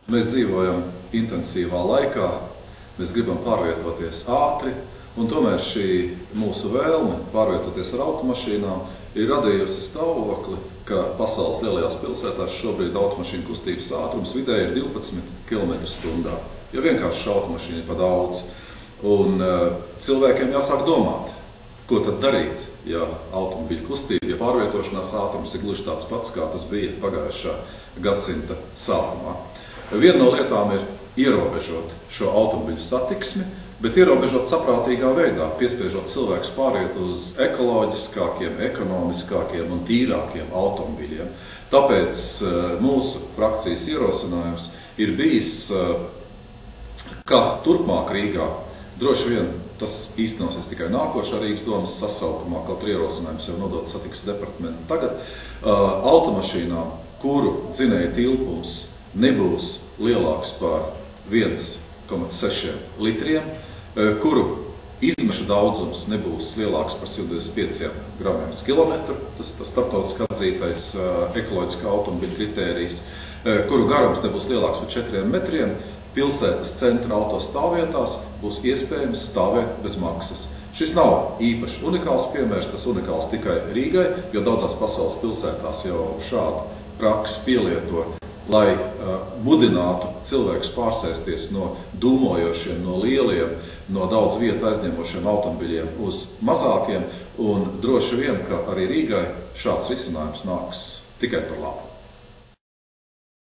Mēs dzīvojam intensīvā laikā, mēs gribam pārvietoties ātri, un tomēr šī mūsu vēlme pārvietoties ar automašīnām ir radījusi stāvokli, ka pasaules lielajās pilsētās šobrīd automašīnu kustības ātrums vidēji ir 12 km/h. Jo vienkārši automašīna ir pa daudz. Un cilvēkiem jāsāk domāt, ko tad darīt, ja automobiļu kustība, ja pārvietošanās ātrums ir gluži tāds pats, kā tas bija pagājušā gadsimta sākumā. Viena no lietām ir ierobežot šo automobiļu satiksmi, bet ierobežot saprātīgā veidā, piespiežot cilvēkus pāriet uz ekoloģiskākiem, ekonomiskākiem un tīrākiem automobiļiem. Tāpēc mūsu frakcijas ierosinājums ir bijis, ka turpmāk Rīgā, droši vien tas īstenosies tikai nākošā Rīgas domas sasaukumā, kaut arī ierosinājums jau nodot satiksmes departamentu tagad, automašīnām, kuru dzinēja tilpums nebūs lielāks par 1,6 litriem, kuru izmeša daudzums nebūs lielāks par 125 gramiem uz kilometru, tas starptautiski atzītais ekoloģiskā automobiļa kritērijs, kuru garums nebūs lielāks par 4 metriem, pilsētas centra autostāvvietās būs iespējams stāvēt bez maksas. Šis nav īpaši unikāls piemērs, tas unikāls tikai Rīgai, jo daudzās pasaules pilsētās jau šādu praksi pielieto, lai mudinātu cilvēkus pārsēsties no dūmojošiem, no lieliem, no daudz vietu aizņemošiem automobiļiem uz mazākiem, un droši vien, ka arī Rīgai šāds risinājums nāks tikai par labu.